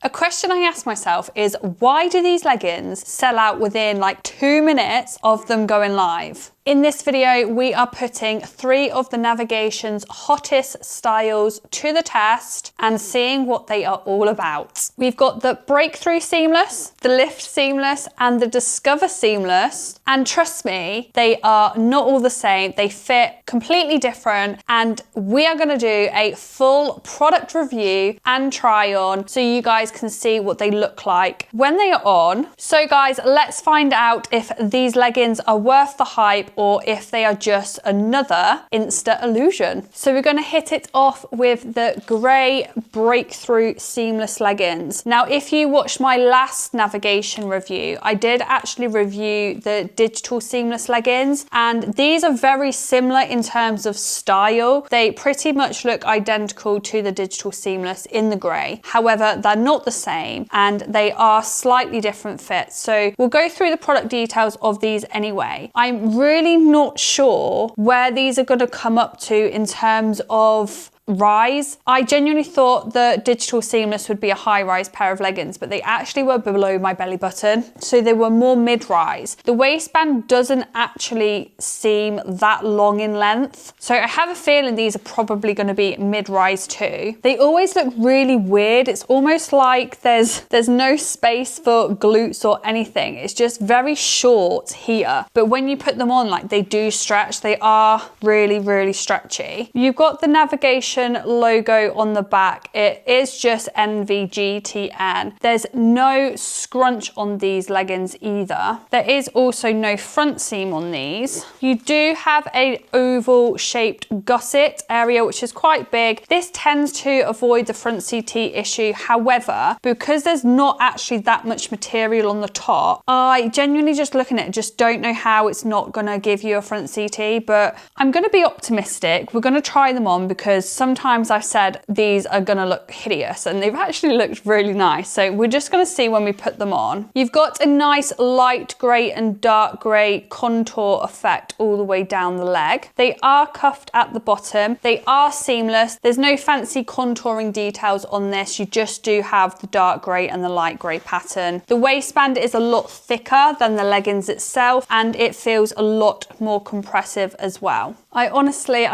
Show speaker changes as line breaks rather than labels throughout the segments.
A question I ask myself is, why do these leggings sell out within like 2 minutes of them going live? In this video, we are putting 3 of the navigation's hottest styles to the test and seeing what they are all about. We've got the Breakthrough Seamless, the Lift Seamless, and the Discover Seamless. And trust me, they are not all the same. They fit completely different. And we are going to do a full product review and try on so you guys can see what they look like when they are on. So guys, let's find out if these leggings are worth the hype or if they are just another Insta illusion. So we're going to hit it off with the grey Breakthrough Seamless leggings. Now, if you watched my last navigation review, I did actually review the digital seamless leggings, and these are very similar in terms of style. They pretty much look identical to the digital seamless in the grey. However, they're not the same and they are slightly different fits. So we'll go through the product details of these anyway. I'm really not sure where these are going to come up to in terms of rise. I genuinely thought the digital seamless would be a high-rise pair of leggings, but they actually were below my belly button, so they were more mid-rise. The waistband doesn't actually seem that long in length, so I have a feeling these are probably going to be mid-rise too. They always look really weird. It's almost like there's no space for glutes or anything. It's just very short here, but when you put them on, like, they do stretch. They are really, really stretchy. You've got the navigation logo on the back. It is just NVGTN. There's no scrunch on these leggings either. There is also no front seam on these. You do have an oval shaped gusset area, which is quite big. This tends to avoid the front CT issue. However, because there's not actually that much material on the top, I genuinely, just looking at it, just don't know how it's not gonna give you a front CT, but I'm gonna be optimistic. We're gonna try them on because sometimes I've said these are gonna look hideous and they've actually looked really nice. So we're just gonna see when we put them on. You've got a nice light grey and dark grey contour effect all the way down the leg. They are cuffed at the bottom. They are seamless. There's no fancy contouring details on this. You just do have the dark grey and the light grey pattern. The waistband is a lot thicker than the leggings itself, and it feels a lot more compressive as well. I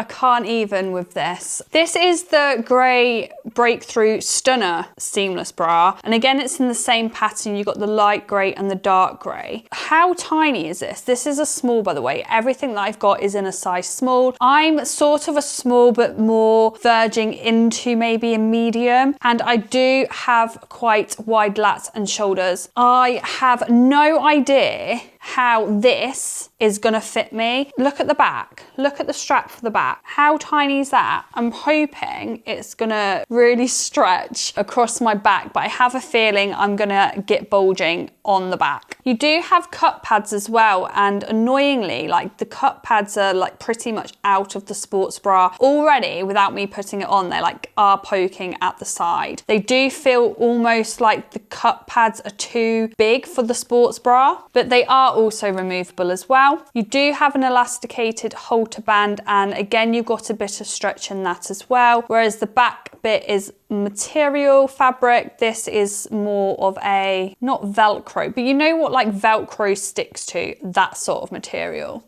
can't even with this. This is the grey Breakthrough Stunner seamless bra. And again, it's in the same pattern. You've got the light grey and the dark grey. How tiny is this? This is a small, by the way. Everything that I've got is in a size small. I'm sort of a small, but more verging into maybe a medium. And I do have quite wide lats and shoulders. I have no idea how this is gonna fit me. Look at the back. Look at the strap for the back. How tiny is that? I'm hoping it's gonna really stretch across my back, but I have a feeling I'm gonna get bulging on the back. You do have cup pads as well, and annoyingly, like, the cup pads are like pretty much out of the sports bra already without me putting it on. They like are poking at the side. They do feel almost like the cup pads are too big for the sports bra, but they are also removable as well. You do have an elasticated halter band, and again, you've got a bit of stretch in that as well, whereas the back bit is material fabric. This is more of a, not Velcro, but you know what like Velcro sticks to, that sort of material.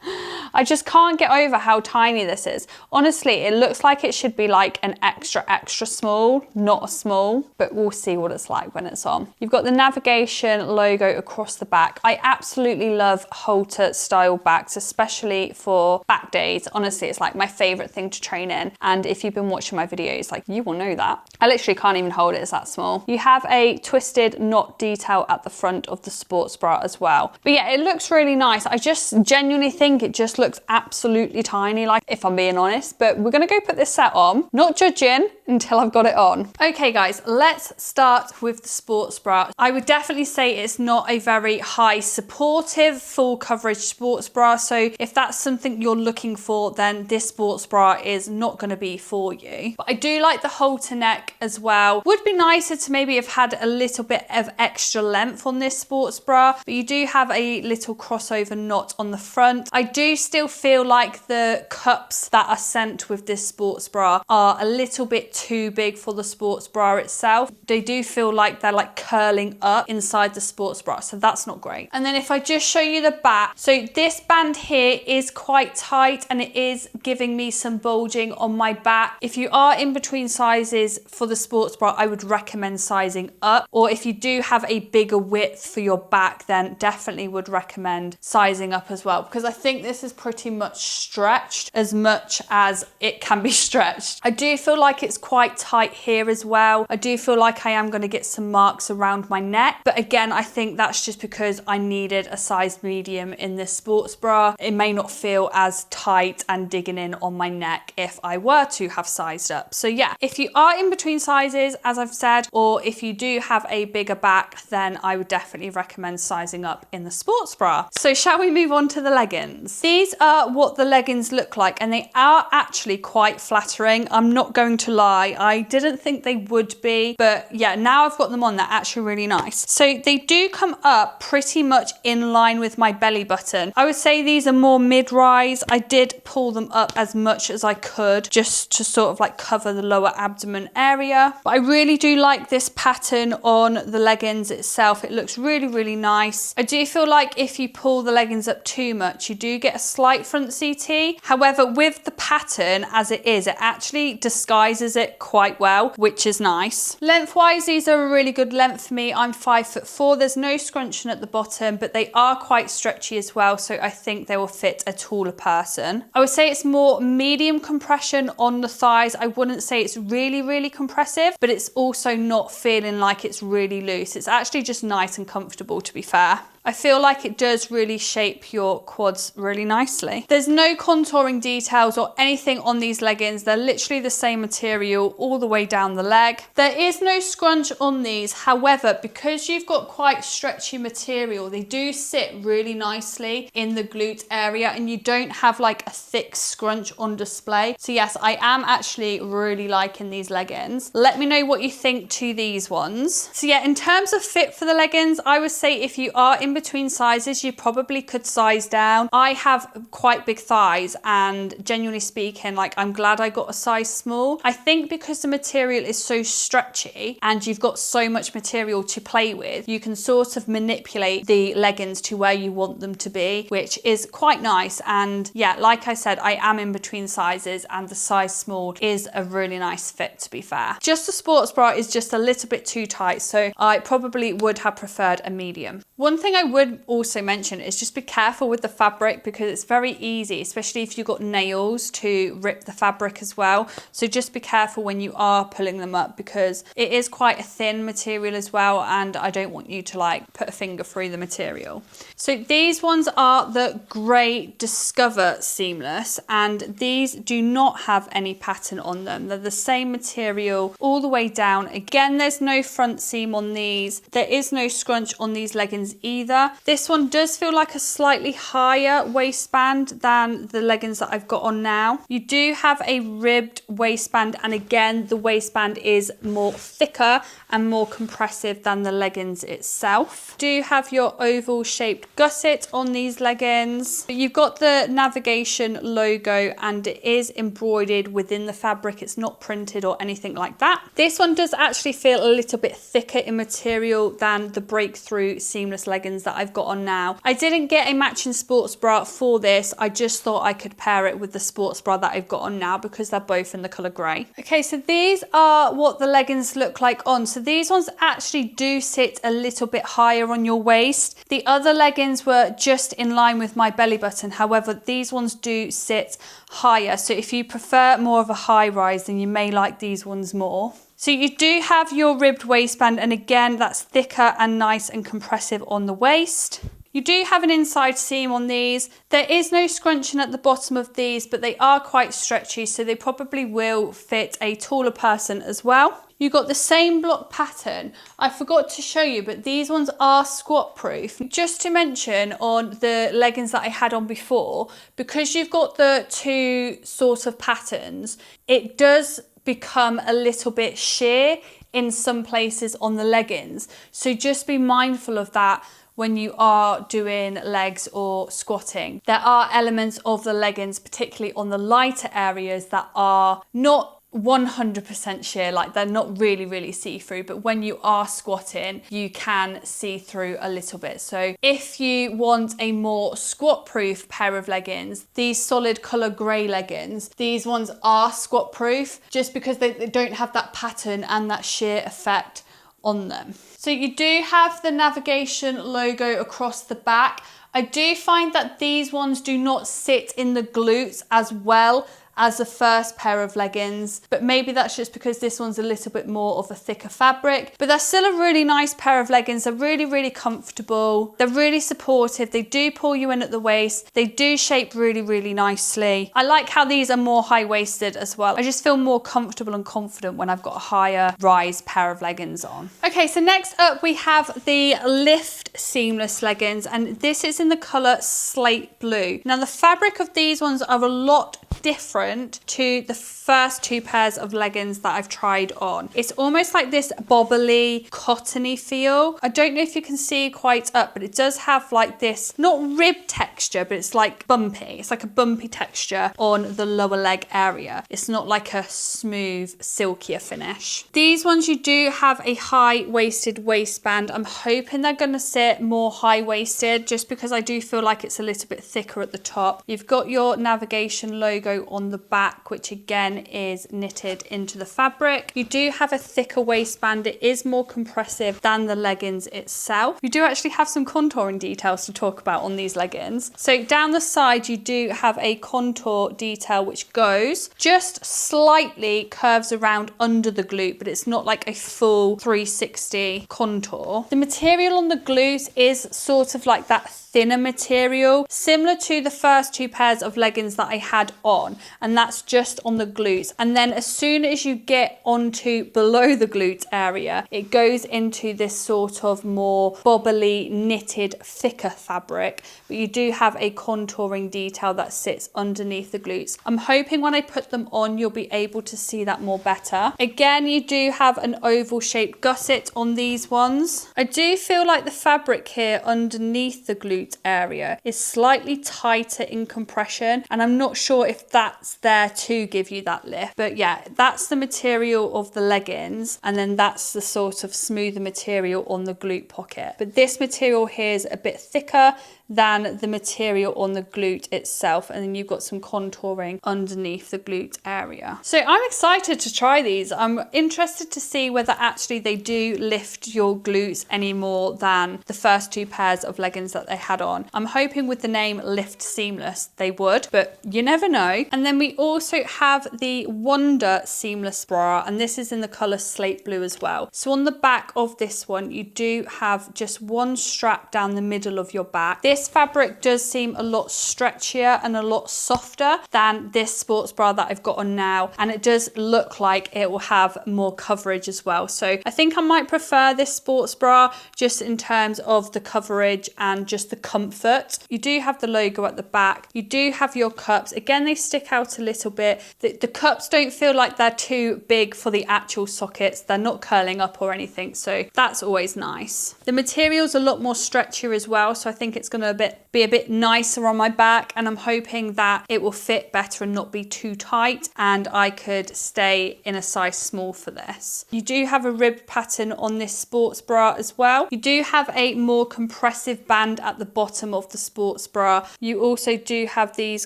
I just can't get over how tiny this is. Honestly, it looks like it should be like an extra small, not a small, but we'll see what it's like when it's on. You've got the navigation logo across the back. I absolutely love halter style backs, especially for back days. Honestly, it's like my favorite thing to train in. And if you've been watching my videos, like, you will know that. I literally can't even hold it, it's that small. You have a twisted knot detail at the front of the sports bra as well. But yeah, it looks really nice. I just genuinely think it just looks absolutely tiny, like, if I'm being honest. But we're gonna go put this set on, not judging until I've got it on. Okay guys, let's start with the sports bra. I would definitely say it's not a very high supportive full coverage sports bra. So if that's something you're looking for, then this sports bra is not gonna be for for you. But I do like the halter neck as well. Would be nicer to maybe have had a little bit of extra length on this sports bra, but you do have a little crossover knot on the front. I do still feel like the cups that are sent with this sports bra are a little bit too big for the sports bra itself. They do feel like they're like curling up inside the sports bra, so that's not great. And then if I just show you the back, so this band here is quite tight and it is giving me some bulging on my back. If you are in between sizes for the sports bra, I would recommend sizing up, or if you do have a bigger width for your back, then definitely would recommend sizing up as well, because I think this is pretty much stretched as much as it can be stretched. I do feel like it's quite tight here as well. I do feel like I am going to get some marks around my neck, but again, I think that's just because I needed a size medium in this sports bra. It may not feel as tight and digging in on my neck if I were to have sized up. So yeah, if you are in between sizes, as I've said, or if you do have a bigger back, then I would definitely recommend sizing up in the sports bra. So shall we move on to the leggings? These are what the leggings look like, and they are actually quite flattering. I'm not going to lie, I didn't think they would be, but yeah, now I've got them on, they're actually really nice. So they do come up pretty much in line with my belly button. I would say these are more mid-rise. I did pull them up as much as I could just to sort of like cover the lower abdomen area. But I really do like this pattern on the leggings itself. It looks really, really nice. I do feel like if you pull the leggings up too much, you do get a slight front CT. However, with the pattern as it is, it actually disguises it quite well, which is nice. Lengthwise, these are a really good length for me. I'm 5'4". There's no scrunching at the bottom, but they are quite stretchy as well, so I think they will fit a taller person. I would say it's more medium compression on the thighs. I wouldn't say it's really, really compressive, but it's also not feeling like it's really loose. It's actually just nice and comfortable, to be fair. I feel like it does really shape your quads really nicely. There's no contouring details or anything on these leggings. They're literally the same material all the way down the leg. There is no scrunch on these. However, because you've got quite stretchy material, they do sit really nicely in the glute area and you don't have like a thick scrunch on display. So yes, I am actually really liking these leggings. Let me know what you think to these ones. So yeah, in terms of fit for the leggings, I would say if you are in between sizes, you probably could size down. I have quite big thighs and genuinely speaking, like I'm glad I got a size small. I think because the material is so stretchy and you've got so much material to play with, you can sort of manipulate the leggings to where you want them to be, which is quite nice. And yeah, like I said, I am in between sizes and the size small is a really nice fit, to be fair. Just the sports bra is just a little bit too tight, so I probably would have preferred a medium. One thing I would also mention is just be careful with the fabric, because it's very easy, especially if you've got nails, to rip the fabric as well. So just be careful when you are pulling them up, because it is quite a thin material as well, and I don't want you to like put a finger through the material. So these ones are the grey Discover Seamless, and these do not have any pattern on them. They're the same material all the way down. Again, there's no front seam on these. There is no scrunch on these leggings either. This one does feel like a slightly higher waistband than the leggings that I've got on now. You do have a ribbed waistband, and again, the waistband is more thicker and more compressive than the leggings itself. You do have your oval shaped gusset on these leggings. You've got the navigation logo and it is embroidered within the fabric. It's not printed or anything like that. This one does actually feel a little bit thicker in material than the Breakthrough Seamless leggings that I've got on now. I didn't get a matching sports bra for this. I just thought I could pair it with the sports bra that I've got on now because they're both in the colour grey. Okay, so these are what the leggings look like on. So these ones actually do sit a little bit higher on your waist. The other leggings were just in line with my belly button. However, these ones do sit higher. So if you prefer more of a high rise, then you may like these ones more. So you do have your ribbed waistband, and again, that's thicker and nice and compressive on the waist. You do have an inside seam on these. There is no scrunching at the bottom of these, but they are quite stretchy, so they probably will fit a taller person as well. You got the same block pattern. I forgot to show you, but these ones are squat proof. Just to mention on the leggings that I had on before, because you've got the two sort of patterns, it does become a little bit sheer in some places on the leggings. So just be mindful of that when you are doing legs or squatting. There are elements of the leggings, particularly on the lighter areas, that are not 100% sheer, like they're not really see-through, but when you are squatting you can see through a little bit. So if you want a more squat proof pair of leggings, these solid color gray leggings, these ones are squat proof just because they don't have that pattern and that sheer effect on them. So you do have the navigation logo across the back. I do find that these ones do not sit in the glutes as well as the first pair of leggings, but maybe that's just because this one's a little bit more of a thicker fabric. But they're still a really nice pair of leggings. They're really comfortable. They're really supportive. They do pull you in at the waist. They do shape really nicely. I like how these are more high-waisted as well. I just feel more comfortable and confident when I've got a higher rise pair of leggings on. Okay, so next up we have the Lift Seamless Leggings, and this is in the color Slate Blue. Now the fabric of these ones are a lot different to the first two pairs of leggings that I've tried on. It's almost like this bobbly, cottony feel. I don't know if you can see quite up, but it does have like this, not rib texture, but it's like bumpy. It's like a bumpy texture on the lower leg area. It's not like a smooth, silkier finish. These ones, you do have a high-waisted waistband. I'm hoping they're gonna sit more high-waisted just because I do feel like it's a little bit thicker at the top. You've got your navigation logo on the back, which again is knitted into the fabric. You do have a thicker waistband. It is more compressive than the leggings itself. You do actually have some contouring details to talk about on these leggings. So down the side you do have a contour detail which goes just slightly curves around under the glute, but it's not like a full 360 contour. The material on the glutes is sort of like that thinner material, similar to the first two pairs of leggings that I had on, and that's just on the glutes. And then as soon as you get onto below the glute area, it goes into this sort of more bobbly, knitted, thicker fabric, but you do have a contouring detail that sits underneath the glutes. I'm hoping when I put them on you'll be able to see that more better. Again, you do have an oval shaped gusset on these ones. I do feel like the fabric here underneath the glute area is slightly tighter in compression, and I'm not sure if that's there to give you that lift, but yeah, that's the material of the leggings, and then that's the sort of smoother material on the glute pocket. But this material here is a bit thicker than the material on the glute itself, and then you've got some contouring underneath the glute area. So I'm excited to try these. I'm interested to see whether actually they do lift your glutes any more than the first two pairs of leggings that they had on. I'm hoping with the name Lift Seamless they would, but you never know. And then we also have the Wonder Seamless Bra, and this is in the color Slate Blue as well. So on the back of this one you do have just one strap down the middle of your back. This fabric does seem a lot stretchier and a lot softer than this sports bra that I've got on now, and it does look like it will have more coverage as well. So I think I might prefer this sports bra just in terms of the coverage and just the comfort. You do have the logo at the back. You do have your cups. Again, they stick out a little bit. The cups don't feel like they're too big for the actual sockets. They're not curling up or anything, so that's always nice. The material's a lot more stretchier as well, so I think it's going to be a bit nicer on my back, and I'm hoping that it will fit better and not be too tight, and I could stay in a size small for this. You do have a rib pattern on this sports bra as well. You do have a more compressive band at the bottom of the sports bra. You also do have these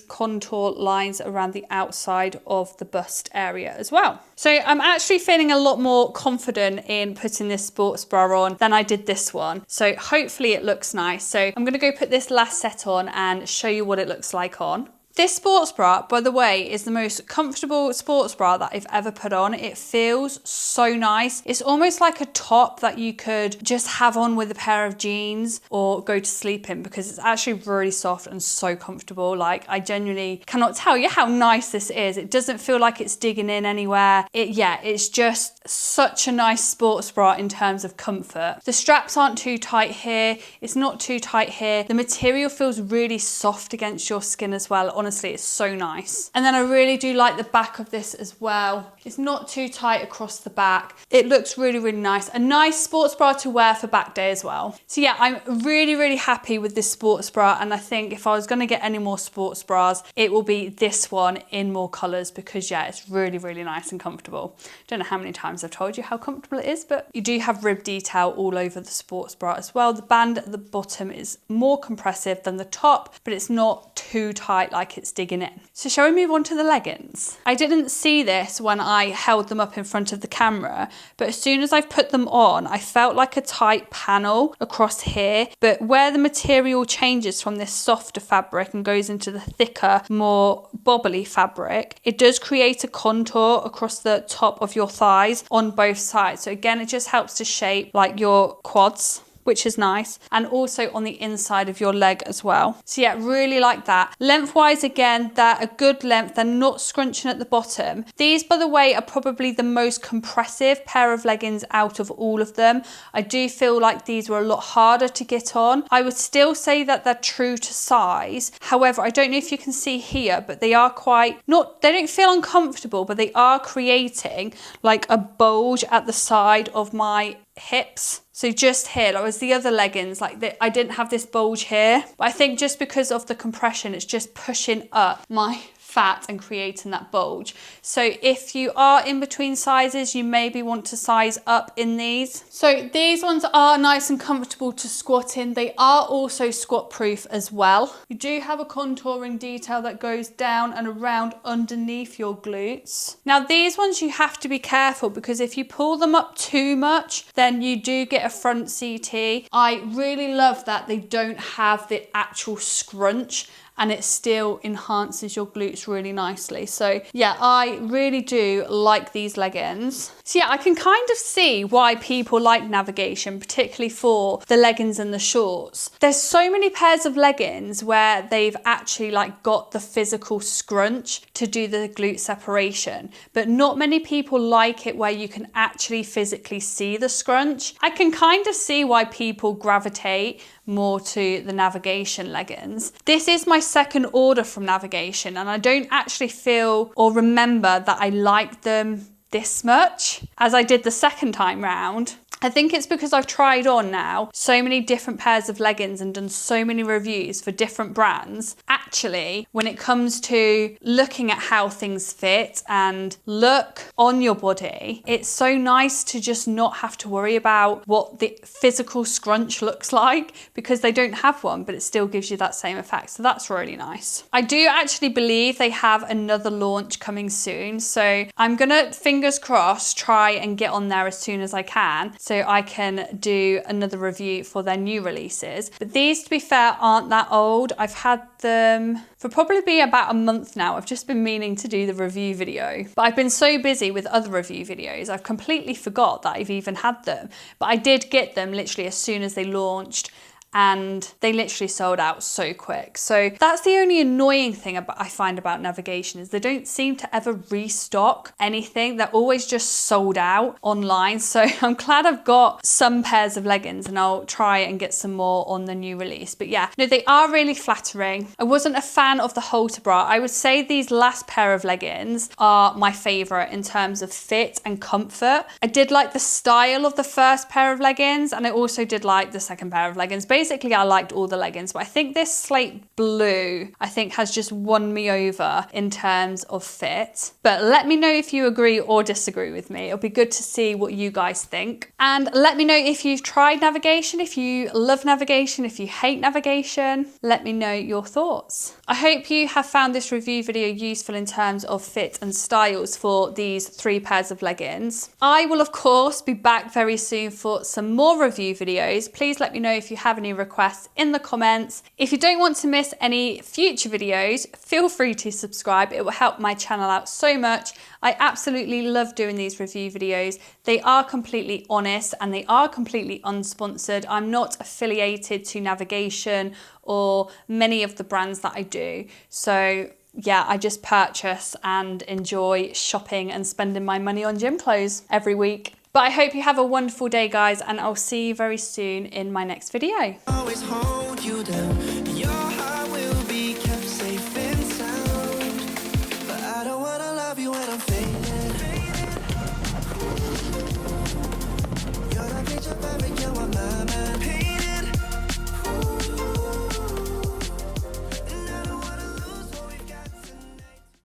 contour lines around the outside of the bust area as well. So I'm actually feeling a lot more confident in putting this sports bra on than I did this one. So hopefully it looks nice. So I'm going to go put this last set on and show you what it looks like on. This sports bra, by the way, is the most comfortable sports bra that I've ever put on. It feels so nice. It's almost like a top that you could just have on with a pair of jeans or go to sleep in, because it's actually really soft and so comfortable. Like, I genuinely cannot tell you how nice this is. It doesn't feel like it's digging in anywhere. It's just such a nice sports bra in terms of comfort. The straps aren't too tight here. It's not too tight here. The material feels really soft against your skin as well. Honestly, it's so nice. And then I really do like the back of this as well. It's not too tight across the back. It looks really, really nice. A nice sports bra to wear for back day as well. So yeah, I'm really, really happy with this sports bra. And I think if I was gonna get any more sports bras, it will be this one in more colors, because yeah, it's really, really nice and comfortable. Don't know how many times I've told you how comfortable it is, but you do have rib detail all over the sports bra as well. The band at the bottom is more compressive than the top, but it's not too tight like it's digging in. So shall we move on to the leggings? I didn't see this when I held them up in front of the camera, but as soon as I've put them on, I felt like a tight panel across here, but where the material changes from this softer fabric and goes into the thicker, more bobbly fabric, it does create a contour across the top of your thighs on both sides. So again, it just helps to shape like your quads, which is nice, and also on the inside of your leg as well. So yeah, really like that. Lengthwise, again, they're a good length. They're not scrunching at the bottom. These, by the way, are probably the most compressive pair of leggings out of all of them. I do feel like these were a lot harder to get on. I would still say that they're true to size. However, I don't know if you can see here, but they are quite, they don't feel uncomfortable, but they are creating like a bulge at the side of my hips. So just here, like with the other leggings, like I didn't have this bulge here, but I think just because of the compression, it's just pushing up my fat and creating that bulge. So if you are in between sizes, you maybe want to size up in these. So these ones are nice and comfortable to squat in. They are also squat proof as well. You do have a contouring detail that goes down and around underneath your glutes. Now these ones you have to be careful, because if you pull them up too much, then you do get a front CT. I really love that they don't have the actual scrunch, and it still enhances your glutes really nicely. So yeah, I really do like these leggings. So yeah, I can kind of see why people like navigation, particularly for the leggings and the shorts. There's so many pairs of leggings where they've actually like got the physical scrunch to do the glute separation, but not many people like it where you can actually physically see the scrunch. I can kind of see why people gravitate more to the navigation leggings. This is my second order from navigation, and I don't actually feel or remember that I liked them this much as I did the second time round. I think it's because I've tried on now so many different pairs of leggings and done so many reviews for different brands. Actually, when it comes to looking at how things fit and look on your body, it's so nice to just not have to worry about what the physical scrunch looks like, because they don't have one, but it still gives you that same effect. So that's really nice. I do actually believe they have another launch coming soon. So I'm gonna, fingers crossed, try and get on there as soon as I can, so I can do another review for their new releases. But these, to be fair, aren't that old. I've had them for probably about a month now. I've just been meaning to do the review video, but I've been so busy with other review videos, I've completely forgot that I've even had them. But I did get them literally as soon as they launched, and they literally sold out so quick. So that's the only annoying thing I find about navigation, is they don't seem to ever restock anything. They're always just sold out online. So I'm glad I've got some pairs of leggings, and I'll try and get some more on the new release. But yeah, no, they are really flattering. I wasn't a fan of the halter bra. I would say these last pair of leggings are my favorite in terms of fit and comfort. I did like the style of the first pair of leggings, and I also did like the second pair of leggings. Basically, I liked all the leggings, but I think this slate blue, I think, has just won me over in terms of fit. But let me know if you agree or disagree with me. It'll be good to see what you guys think. And let me know if you've tried navigation, if you love navigation, if you hate navigation. Let me know your thoughts. I hope you have found this review video useful in terms of fit and styles for these 3 pairs of leggings. I will, of course, be back very soon for some more review videos. Please let me know if you have any me requests in the comments. If you don't want to miss any future videos, feel free to subscribe. It will help my channel out so much. I absolutely love doing these review videos. They are completely honest and they are completely unsponsored. I'm not affiliated to Navigation or many of the brands that I do. So yeah, I just purchase and enjoy shopping and spending my money on gym clothes every week. But I hope you have a wonderful day, guys, and I'll see you very soon in my next video.
Always hold you down. Your heart will be kept safe and sound. But I don't wanna love you when I'm fading.